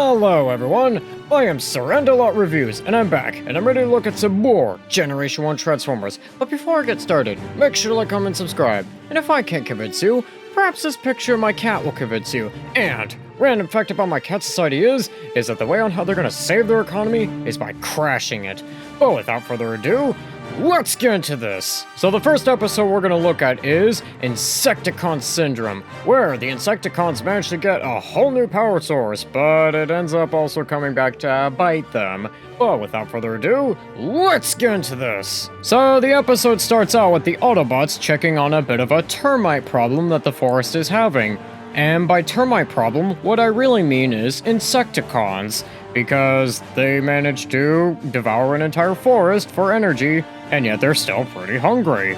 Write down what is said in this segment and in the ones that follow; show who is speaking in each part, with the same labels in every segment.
Speaker 1: Hello everyone, I am Surrenderlot Reviews, and I'm back, and I'm ready to look at some more Generation 1 Transformers. But before I get started, make sure to like, comment, and subscribe. And if I can't convince you, perhaps this picture of my cat will convince you. And random fact about my cat society is that the way on how they're gonna save their economy is by crashing it. But without further ado, let's get into this! So the first episode we're gonna look at is Insecticon Syndrome, where the Insecticons manage to get a whole new power source, but it ends up also coming back to bite them. But without further ado, let's get into this! So the episode starts out with the Autobots checking on a bit of a termite problem that the forest is having. And by termite problem, what I really mean is Insecticons, because they managed to devour an entire forest for energy, and yet they're still pretty hungry.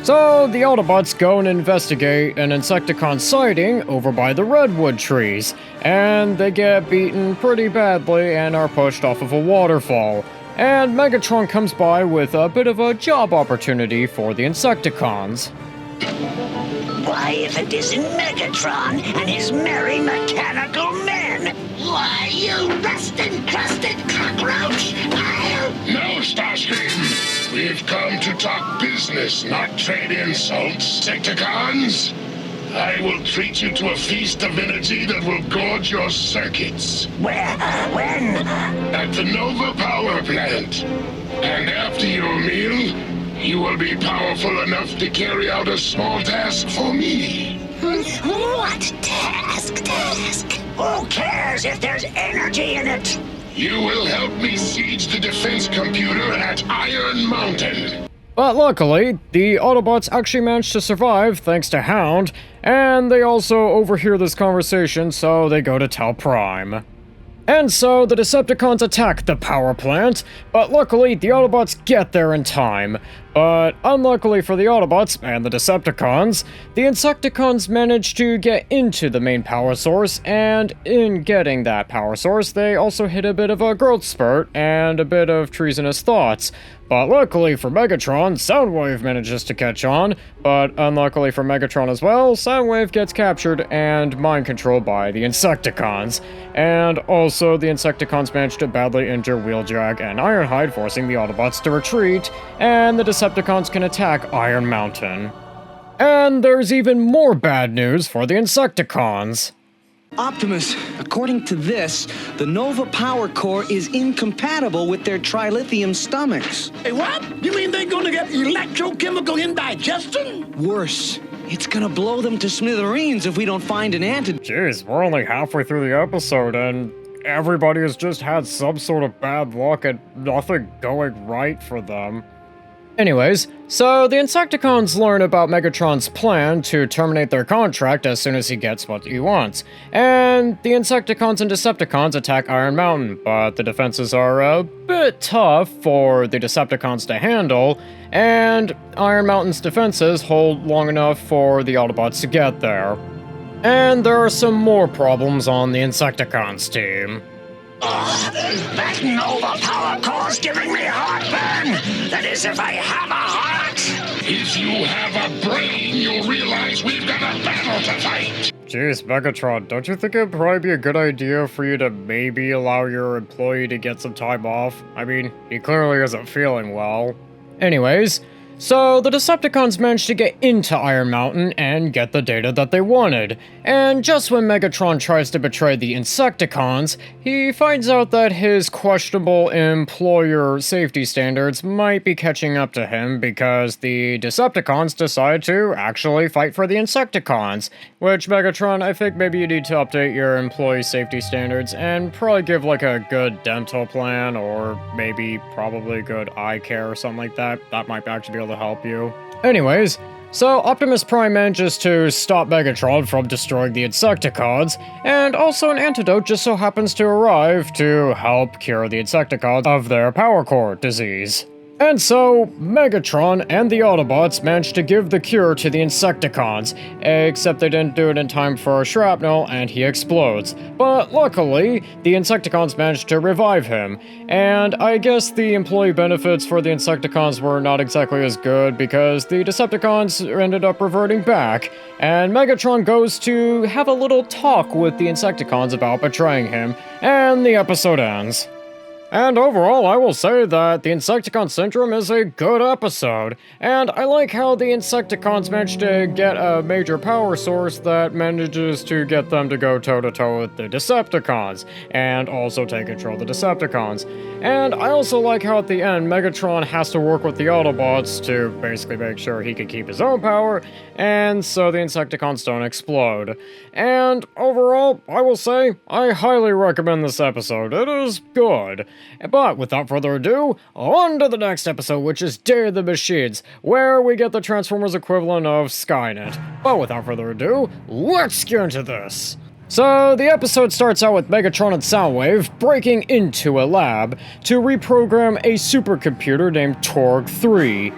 Speaker 1: So the Autobots go and investigate an Insecticon sighting over by the redwood trees, and they get beaten pretty badly and are pushed off of a waterfall. And Megatron comes by with a bit of a job opportunity for the Insecticons.
Speaker 2: Why, if it isn't Megatron and his merry mechanical men! Why, you rust-encrusted cockroach!
Speaker 3: No, Starscream! We've come to talk business, not trade insults, Insecticons! I will treat you to a feast of energy that will gorge your circuits.
Speaker 2: Where? When?
Speaker 3: At the Nova Power Plant. And after your meal, you will be powerful enough to carry out a small task for me.
Speaker 2: What task? Who cares if there's energy in it?
Speaker 3: You will help me siege the defense computer at Iron Mountain.
Speaker 1: But luckily, the Autobots actually managed to survive thanks to Hound, and they also overhear this conversation, so they go to tell Prime. And so, the Decepticons attack the power plant, but luckily, the Autobots get there in time. But unluckily for the Autobots and the Decepticons, the Insecticons manage to get into the main power source, and in getting that power source, they also hit a bit of a growth spurt and a bit of treasonous thoughts. But luckily for Megatron, Soundwave manages to catch on, but unluckily for Megatron as well, Soundwave gets captured and mind-controlled by the Insecticons. And also, the Insecticons manage to badly injure Wheeljack and Ironhide, forcing the Autobots to retreat, and the Decepticons can attack Iron Mountain. And there's even more bad news for the Insecticons.
Speaker 4: Optimus, according to this, the Nova Power Core is incompatible with their trilithium stomachs.
Speaker 5: Hey, what? You mean they're gonna get electrochemical indigestion?
Speaker 4: Worse, it's gonna blow them to smithereens if we don't find an antidote.
Speaker 1: Jeez, we're only halfway through the episode and everybody has just had some sort of bad luck and nothing going right for them. Anyways, so the Insecticons learn about Megatron's plan to terminate their contract as soon as he gets what he wants, and the Insecticons and Decepticons attack Iron Mountain, but the defenses are a bit tough for the Decepticons to handle, and Iron Mountain's defenses hold long enough for the Autobots to get there. And there are some more problems on the Insecticons team.
Speaker 2: That Nova Power Core's giving me heartburn! That is, if I have a heart!
Speaker 3: If you have a brain, you'll realize we've got a battle to fight.
Speaker 1: Jeez, Megatron, don't you think it'd probably be a good idea for you to maybe allow your employee to get some time off? I mean, he clearly isn't feeling well. Anyways, so the Decepticons managed to get into Iron Mountain and get the data that they wanted. And just when Megatron tries to betray the Insecticons, he finds out that his questionable employer safety standards might be catching up to him because the Decepticons decide to actually fight for the Insecticons. Which, Megatron, I think maybe you need to update your employee safety standards and probably give like a good dental plan or maybe probably good eye care or something like that. That might actually be able to help you. Anyways, so Optimus Prime manages to stop Megatron from destroying the Insecticons, and also an antidote just so happens to arrive to help cure the Insecticons of their power core disease. And so, Megatron and the Autobots managed to give the cure to the Insecticons, except they didn't do it in time for shrapnel and he explodes. But luckily, the Insecticons managed to revive him, and I guess the employee benefits for the Insecticons were not exactly as good because the Decepticons ended up reverting back, and Megatron goes to have a little talk with the Insecticons about betraying him, and the episode ends. And overall, I will say that the Insecticon Syndrome is a good episode, and I like how the Insecticons managed to get a major power source that manages to get them to go toe-to-toe with the Decepticons, and also take control of the Decepticons. And I also like how at the end, Megatron has to work with the Autobots to basically make sure he can keep his own power, and so the Insecticons don't explode. And overall, I will say, I highly recommend this episode. It is good. But without further ado, on to the next episode, which is Day of the Machines, where we get the Transformers equivalent of Skynet. But without further ado, let's get into this. So, the episode starts out with Megatron and Soundwave breaking into a lab to reprogram a supercomputer named Torg-3.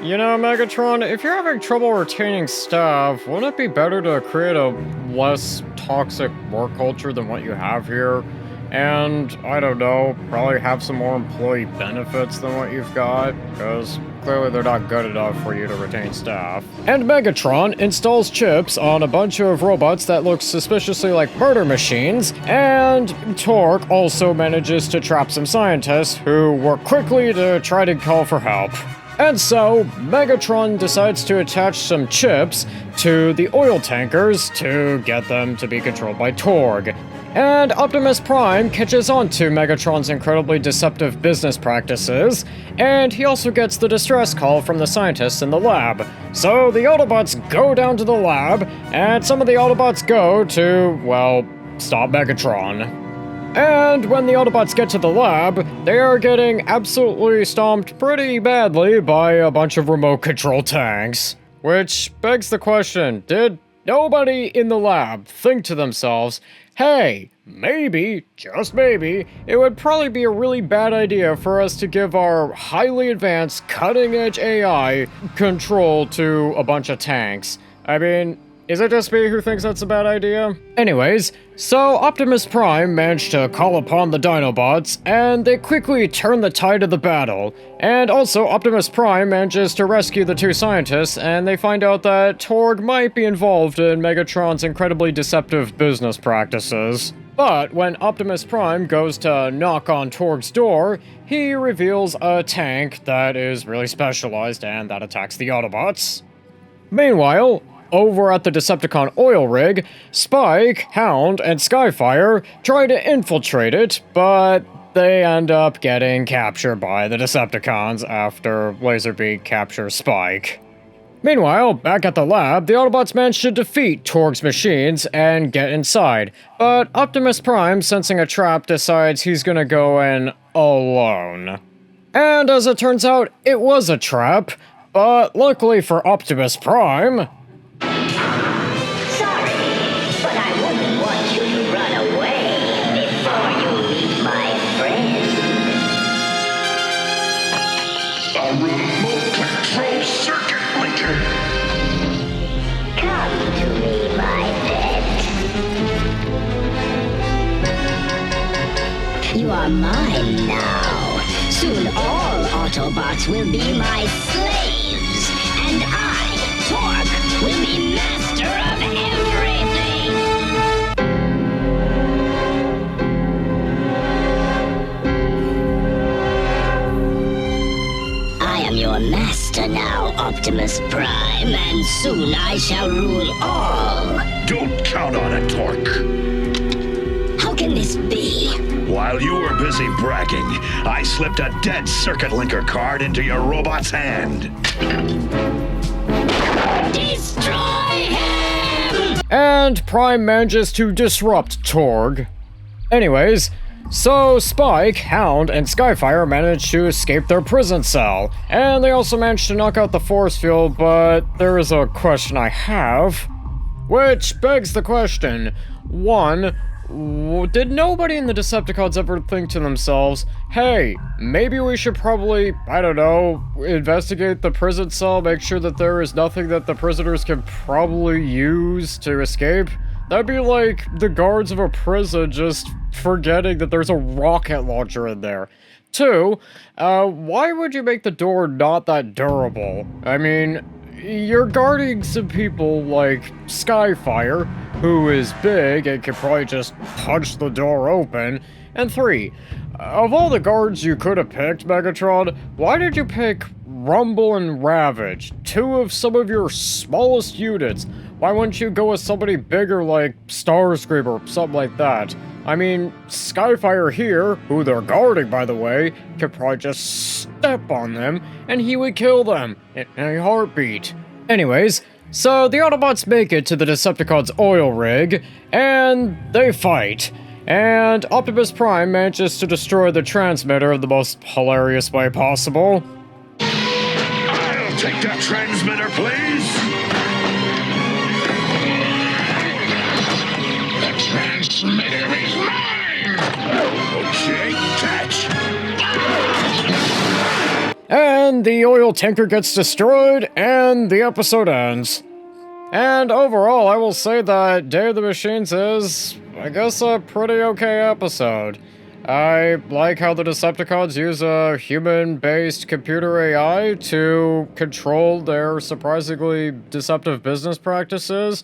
Speaker 1: You know, Megatron, if you're having trouble retaining staff, wouldn't it be better to create a less toxic work culture than what you have here? And, I don't know, probably have some more employee benefits than what you've got, because clearly they're not good enough for you to retain staff. And Megatron installs chips on a bunch of robots that look suspiciously like murder machines, and Torg also manages to trap some scientists who work quickly to try to call for help. And so, Megatron decides to attach some chips to the oil tankers to get them to be controlled by Torg. And Optimus Prime catches on to Megatron's incredibly deceptive business practices, and he also gets the distress call from the scientists in the lab. So the Autobots go down to the lab, and some of the Autobots go to, well, stop Megatron. And when the Autobots get to the lab, they are getting absolutely stomped pretty badly by a bunch of remote control tanks. Which begs the question, did nobody in the lab think to themselves, hey, maybe, just maybe, it would probably be a really bad idea for us to give our highly advanced, cutting-edge AI control to a bunch of tanks? I mean, is it just me who thinks that's a bad idea? Anyways, so Optimus Prime managed to call upon the Dinobots, and they quickly turn the tide of the battle. And also, Optimus Prime manages to rescue the two scientists, and they find out that Torg might be involved in Megatron's incredibly deceptive business practices. But when Optimus Prime goes to knock on Torg's door, he reveals a tank that is really specialized and that attacks the Autobots. Meanwhile, over at the Decepticon oil rig, Spike, Hound, and Skyfire try to infiltrate it, but they end up getting captured by the Decepticons after Laserbeak captures Spike. Meanwhile, back at the lab, the Autobots manage to defeat Torg's machines and get inside, but Optimus Prime, sensing a trap, decides he's gonna go in alone. And as it turns out, it was a trap, but luckily for Optimus Prime,
Speaker 6: But I wouldn't want you to run away before you meet my friend.
Speaker 3: A remote control circuit linker.
Speaker 6: Come to me, my pet. You are mine now. Soon all Autobots will be my slaves, and I, Torg, will be master of everything. I am your master now, Optimus Prime, and soon I shall rule all.
Speaker 2: Don't count on it, Torque.
Speaker 6: How can this be?
Speaker 2: While you were busy bragging, I slipped a dead circuit linker card into your robot's hand.
Speaker 6: Destroy him!
Speaker 1: and Prime manages to disrupt Torg. Anyways, so Spike, Hound, and Skyfire manage to escape their prison cell, and they also manage to knock out the force field, but there is a question I have. Which begs the question, 1, did nobody in the Decepticons ever think to themselves, hey, maybe we should probably, I don't know, investigate the prison cell, make sure that there is nothing that the prisoners can probably use to escape? That'd be like the guards of a prison just forgetting that there's a rocket launcher in there. 2, why would you make the door not that durable? I mean, you're guarding some people like Skyfire, who is big and can probably just punch the door open. And 3, of all the guards you could have picked, Megatron, why did you pick Rumble and Ravage, 2 of some of your smallest units? Why wouldn't you go with somebody bigger like Starscream or something like that? I mean, Skyfire here, who they're guarding by the way, could probably just step on them and he would kill them in a heartbeat. Anyways, so the Autobots make it to the Decepticons' oil rig, and they fight. And Optimus Prime manages to destroy the transmitter in the most hilarious way possible.
Speaker 3: I'll take that transmitter, please. The transmitter is mine. Okay, catch.
Speaker 1: And the oil tanker gets destroyed, and the episode ends. And overall, I will say that Day of the Machines is, I guess, a pretty okay episode. I like how the Decepticons use a human-based computer AI to control their surprisingly deceptive business practices.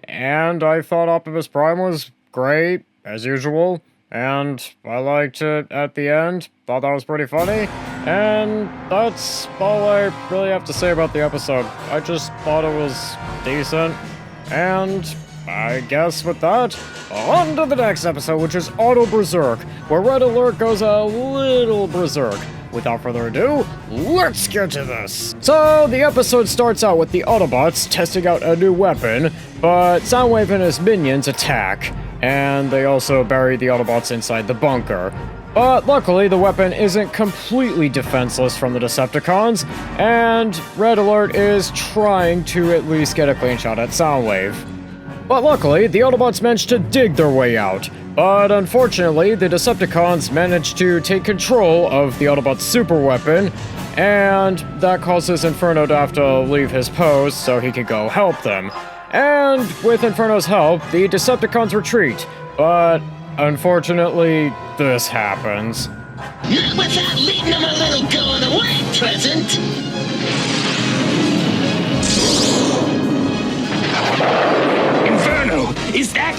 Speaker 1: And I thought Optimus Prime was great, as usual. And I liked it at the end. Thought that was pretty funny. And that's all I really have to say about the episode. I just thought it was decent. And I guess with that, on to the next episode, which is Auto Berserk, where Red Alert goes a little berserk. Without further ado, let's get to this! So, the episode starts out with the Autobots testing out a new weapon, but Soundwave and his minions attack, and they also bury the Autobots inside the bunker. But luckily, the weapon isn't completely defenseless from the Decepticons, and Red Alert is trying to at least get a clean shot at Soundwave. But luckily, the Autobots managed to dig their way out. But unfortunately, the Decepticons managed to take control of the Autobots' super weapon, and that causes Inferno to have to leave his post so he can go help them. And with Inferno's help, the Decepticons retreat, but unfortunately, this happens.
Speaker 2: Not without leaving them a little going away present.
Speaker 5: Inferno, is that?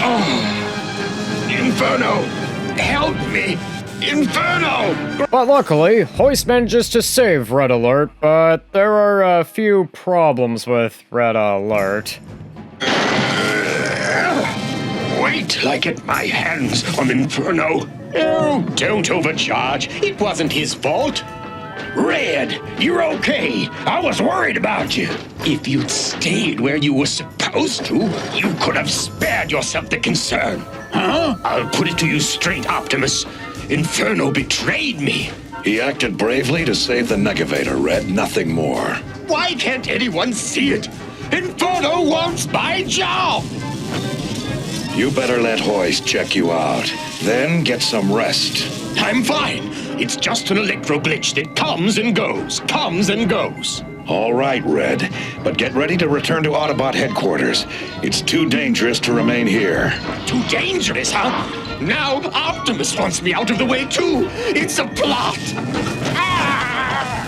Speaker 5: Oh, Inferno, help me, Inferno!
Speaker 1: But luckily, Hoist manages to save Red Alert, but there are a few problems with Red Alert.
Speaker 5: Wait till I get my hands on Inferno. Oh, don't overcharge. It wasn't his fault. Red, you're okay. I was worried about you. If you'd stayed where you were supposed to, you could have spared yourself the concern. Huh? I'll put it to you straight, Optimus. Inferno betrayed me.
Speaker 7: He acted bravely to save the Negavator, Red, nothing more.
Speaker 5: Why can't anyone see it? Inferno wants my job!
Speaker 7: You better let Hoist check you out. Then get some rest.
Speaker 5: I'm fine. It's just an electro glitch that comes and goes.
Speaker 7: All right, Red. But get ready to return to Autobot headquarters. It's too dangerous to remain here.
Speaker 5: Too dangerous, huh? Now Optimus wants me out of the way, too. It's a plot. Ah!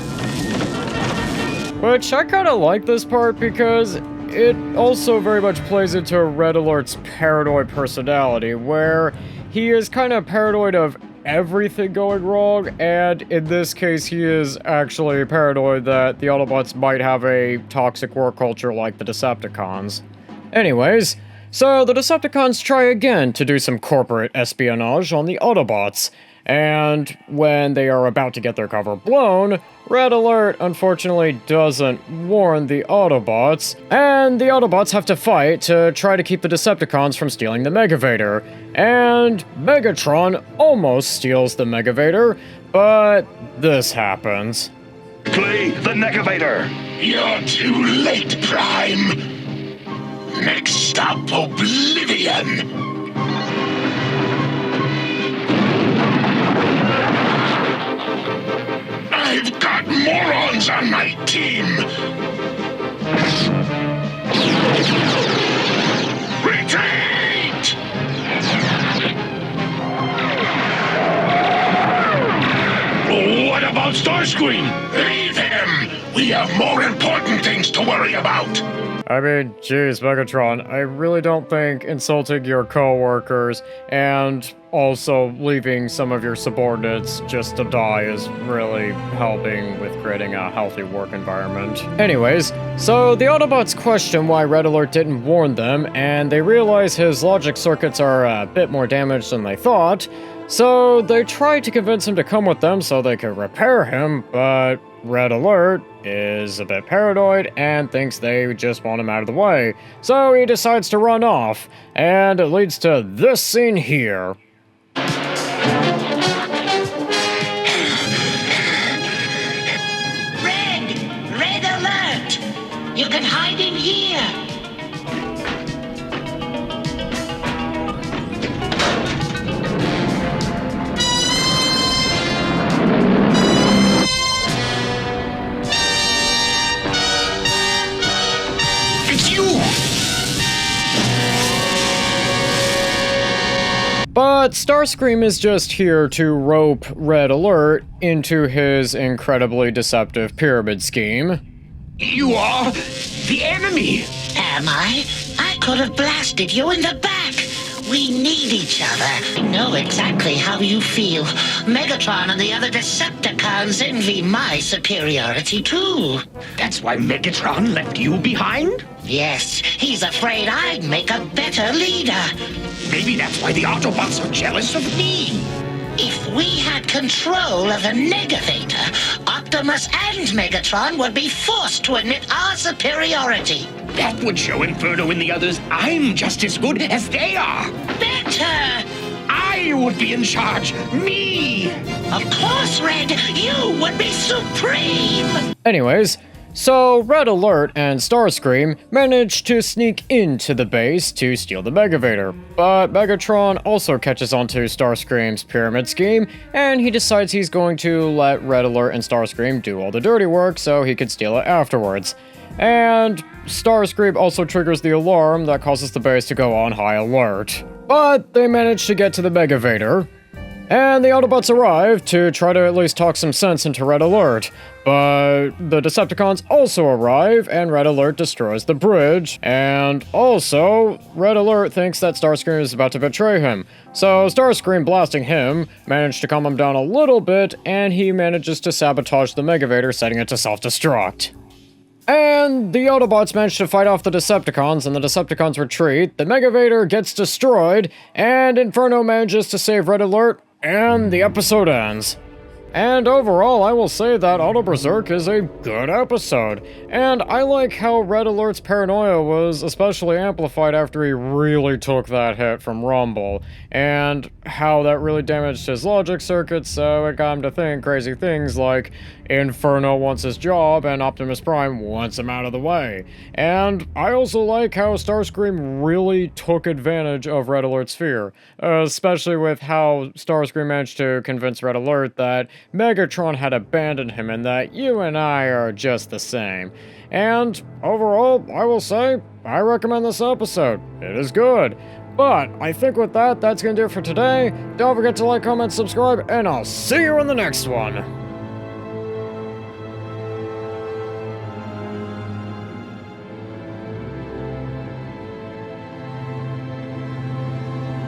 Speaker 1: Which I kind of like this part because it also very much plays into Red Alert's paranoid personality, where he is kind of paranoid of everything going wrong, and in this case, he is actually paranoid that the Autobots might have a toxic work culture like the Decepticons. Anyways, so the Decepticons try again to do some corporate espionage on the Autobots, and when they are about to get their cover blown, Red Alert unfortunately doesn't warn the Autobots, and the Autobots have to fight to try to keep the Decepticons from stealing the Megavator. And Megatron almost steals the Megavator, but this happens.
Speaker 7: Quickly, the Negavator!
Speaker 3: You're too late, Prime. Next stop, Oblivion. I've got morons on my team. Retreat! What about Starscream? Leave him! We have more important things to worry about.
Speaker 1: I mean, geez, Megatron, I really don't think insulting your co-workers and also leaving some of your subordinates just to die is really helping with creating a healthy work environment. Anyways, so the Autobots question why Red Alert didn't warn them, and they realize his logic circuits are a bit more damaged than they thought, so they tried to convince him to come with them so they could repair him, but Red Alert is a bit paranoid and thinks they just want him out of the way, so he decides to run off, and it leads to this scene here.
Speaker 2: Red Alert! You can hide in here!
Speaker 1: But Starscream is just here to rope Red Alert into his incredibly deceptive pyramid scheme.
Speaker 5: You are the enemy!
Speaker 2: Am I? I could have blasted you in the back! We need each other. I know exactly how you feel. Megatron and the other Decepticons envy my superiority too.
Speaker 5: That's why Megatron left you behind?
Speaker 2: Yes, he's afraid I'd make a better leader.
Speaker 5: Maybe that's why the Autobots are jealous of me.
Speaker 2: If we had control of the Negavator, Optimus and Megatron would be forced to admit our superiority.
Speaker 5: That would show Inferno and the others I'm just as good as they are.
Speaker 2: Better!
Speaker 5: I would be in charge. Me!
Speaker 2: Of course, Red, you would be supreme!
Speaker 1: Anyways, so Red Alert and Starscream manage to sneak into the base to steal the Megavator, but Megatron also catches onto Starscream's pyramid scheme, and he decides he's going to let Red Alert and Starscream do all the dirty work so he can steal it afterwards. And Starscream also triggers the alarm that causes the base to go on high alert. But they manage to get to the Megavator, and the Autobots arrive to try to at least talk some sense into Red Alert. But the Decepticons also arrive, and Red Alert destroys the bridge, and also, Red Alert thinks that Starscream is about to betray him. So Starscream, blasting him, managed to calm him down a little bit, and he manages to sabotage the Megavator, setting it to self-destruct. And the Autobots manage to fight off the Decepticons, and the Decepticons retreat, the Megavator gets destroyed, and Inferno manages to save Red Alert, and the episode ends. And overall, I will say that Auto Berserk is a good episode, and I like how Red Alert's paranoia was especially amplified after he really took that hit from Rumble, and how that really damaged his logic circuits, so it got him to think crazy things like Inferno wants his job and Optimus Prime wants him out of the way. And I also like how Starscream really took advantage of Red Alert's fear, especially with how Starscream managed to convince Red Alert that Megatron had abandoned him and that you and I are just the same. And overall, I will say, I recommend this episode. It is good. But I think with that, that's going to do it for today. Don't forget to like, comment, subscribe, and I'll see you in the next one.